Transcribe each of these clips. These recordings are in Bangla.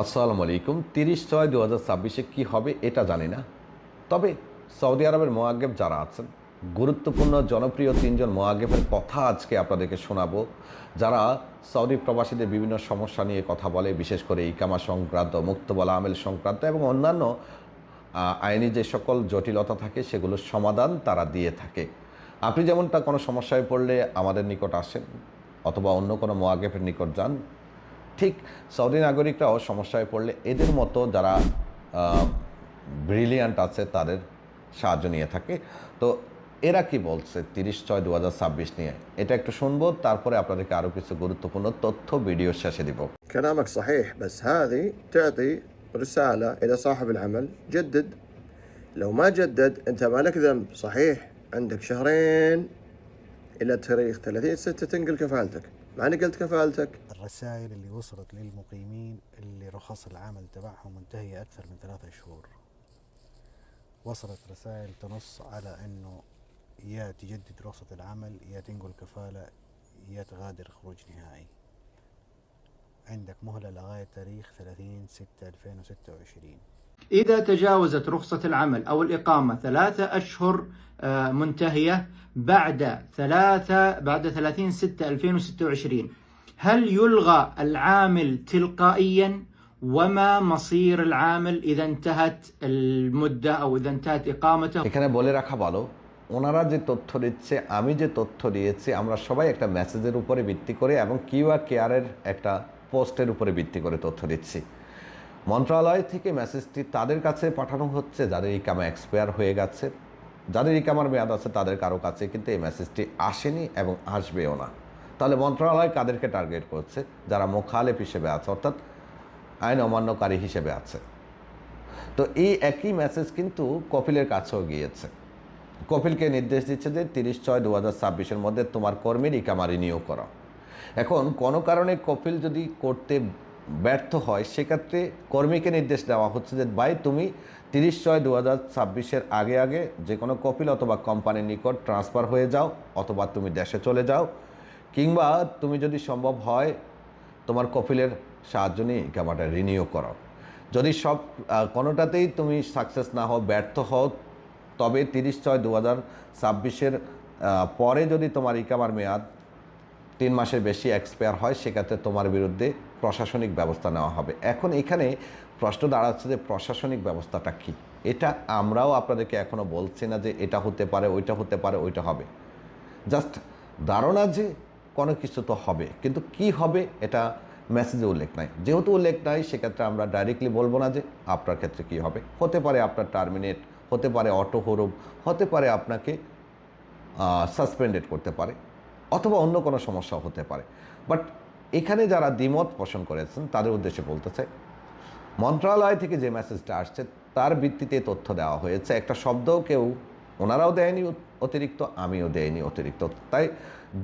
আসসালামু আলাইকুম। 30/6/2026 কী হবে এটা জানি না, তবে সৌদি আরবের মোয়াজ্জেব যারা আছেন, গুরুত্বপূর্ণ জনপ্রিয় 3জন মোয়াজ্জেবের কথা আজকে আপনাদেরকে শোনাবো, যারা সৌদি প্রবাসীদের বিভিন্ন সমস্যা নিয়ে কথা বলে, বিশেষ করে ইকামা সংক্রান্ত, মুক্তবলা আমেল সংক্রান্ত এবং অন্যান্য আইনি যে সকল জটিলতা থাকে সেগুলোর সমাধান তারা দিয়ে থাকে। আপনি যেমনটা কোনো সমস্যায় পড়লে আমাদের নিকট আসেন অথবা অন্য কোনো মোয়াজ্জেবের নিকট যান, ঠিক সৌদি নাগরিকরাও সমস্যায় পড়লে এদের মতো যারা ব্রিলিয়ান্ট আছে তাদের সাহায্য নিয়ে থাকে। তো এরা কি বলছে 30/6/2026 নিয়ে, এটা একটু শুনবো, তারপরে আপনাদেরকে আরও কিছু গুরুত্বপূর্ণ তথ্য ভিডিও শেষে দিব। كلامك صحيح، بس هذه تعطي رسالة إلى صاحب العمل: جدد. لو ما جدد أنت ما لك ذنب. صحيح عندك شهرين إلى تاريخ 30/6 تنقل كفالتك، مع نقلت كفالتك. الرسائل اللي وصلت للمقيمين اللي رخص العمل تبعهم منتهية أكثر من 3 شهور، وصلت رسائل تنص على أنه يا تجدد رخصة العمل يا تنقل كفالة يا تغادر خروج نهائي. عندك مهلة لغاية تاريخ 30/6/2026. إذا تجاوزت رخصة العمل أو الإقامة 3 أشهر منتهية بعد 30/6/2026، هل يلغى العامل تلقائيا؟ وما مصير العامل إذا انتهت المدة أو إذا انتهت إقامته؟ এখানে বলে রাখা ভালো, ওনারা যে তথ্য দিচ্ছে, আমি যে তথ্য দিয়েছি, আমরা সবাই একটা মেসেজের উপরে ভিত্তি করে এবং কিউআর কেয়ারের একটা পোস্টের উপরে ভিত্তি করে তথ্য দিচ্ছি। মন্ত্রণালয় থেকে মেসেজটি তাদের কাছে পাঠানো হচ্ছে যাদের ইকামা এক্সপায়ার হয়ে গেছে, যাদের ইকামার মেয়াদ আছে তাদের কারো কাছে কিন্তু এই মেসেজটি আসেনি এবং আসবেও না। তাহলে মন্ত্রণালয় কাদেরকে টার্গেট করছে? যারা মোখালেফ হিসেবে আছে, অর্থাৎ আইন অমান্যকারী হিসেবে আছে। তো এই একই মেসেজ কিন্তু কপিলের কাছেও গিয়েছে। কপিলকে নির্দেশ দিচ্ছে যে 30/6/2026 মধ্যে তোমার কর্মীর ইকামা রিনিউ করো। এখন কোনো কারণে কপিল যদি করতে ব্যর্থ হয়, সেক্ষেত্রে কর্মীকে নির্দেশ দেওয়া হচ্ছে যে ভাই তুমি 30/6/2026 আগে আগে যে কোনো কপিল অথবা কোম্পানির নিকট ট্রান্সফার হয়ে যাও, অথবা তুমি দেশে চলে যাও, কিংবা তুমি যদি সম্ভব হয় তোমার কপিলের সাহায্য নিয়ে ইকামাটা রিনিউ করো। যদি সব কোনোটাতেই তুমি সাকসেস না হও, ব্যর্থ হও, তবে 30/6/2026 পরে যদি তোমার ইকামার মেয়াদ 3 মাসের বেশি এক্সপায়ার হয়, সেক্ষেত্রে তোমার বিরুদ্ধে প্রশাসনিক ব্যবস্থা নেওয়া হবে। এখন এখানে প্রশ্ন দাঁড়াচ্ছে যে প্রশাসনিক ব্যবস্থাটা কী? এটা আমরাও আপনাদেরকে এখনও বলছি না যে এটা হতে পারে, ওইটা হতে পারে, ওইটা হবে। জাস্ট ধারণা যে কোনো কিছু তো হবে, কিন্তু কি হবে এটা মেসেজে উল্লেখ নাই। যেহেতু উল্লেখ নাই, সেক্ষেত্রে আমরা ডাইরেক্টলি বলবো না যে আপনার ক্ষেত্রে কী হবে। হতে পারে আপনার টার্মিনেট, হতে পারে অটো হরুপ, হতে পারে আপনাকে সাসপেন্ডেড করতে পারে, অথবা অন্য কোনো সমস্যাও হতে পারে। বাট এখানে যারা দ্বিমত পোষণ করেছেন তাদের উদ্দেশ্যে বলতে চাই, মন্ত্রণালয় থেকে যে মেসেজটা আসছে তার ভিত্তিতে তথ্য দেওয়া হয়েছে। একটা শব্দও কেউ ওনারাও দেয়নি অতিরিক্ত, আমিও দেয়নি অতিরিক্ত। তাই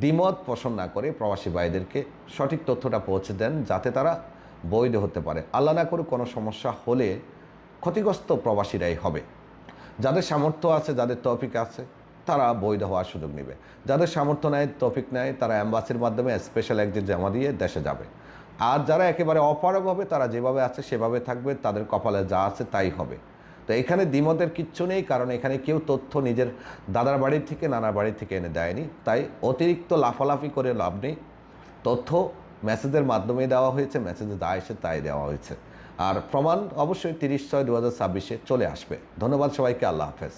দ্বিমত পোষণ না করে প্রবাসী ভাইদেরকে সঠিক তথ্যটা পৌঁছে দেন, যাতে তারা বৈধ হতে পারে। আল্লাহ না করে কোনো সমস্যা হলে ক্ষতিগ্রস্ত প্রবাসীরাই হবে। যাদের সামর্থ্য আছে, যাদের তৌফিক আছে, তারা বৈধ হওয়ার সুযোগ নেবে। যাদের সামর্থ্য নেয়, তৌফিক নেয়, তারা অ্যাম্বাসির মাধ্যমে স্পেশাল একদিন জমা দিয়ে দেশে যাবে। আর যারা একেবারে অপারগ হবে, তারা যেভাবে আছে সেভাবে থাকবে, তাদের কপালে যা আছে তাই হবে। তো এখানে দ্বিমতের কিচ্ছু নেই, কারণ এখানে কেউ তথ্য নিজের দাদার বাড়ির থেকে, নানার বাড়ির থেকে এনে দেয়নি। তাই অতিরিক্ত লাফালাফি করে লাভ নেই। তথ্য মেসেজের মাধ্যমেই দেওয়া হয়েছে, মেসেজে যা এসে তাই দেওয়া হয়েছে। আর প্রমাণ অবশ্যই 30/6/2026 চলে আসবে। ধন্যবাদ সবাইকে। আল্লাহ হাফেজ।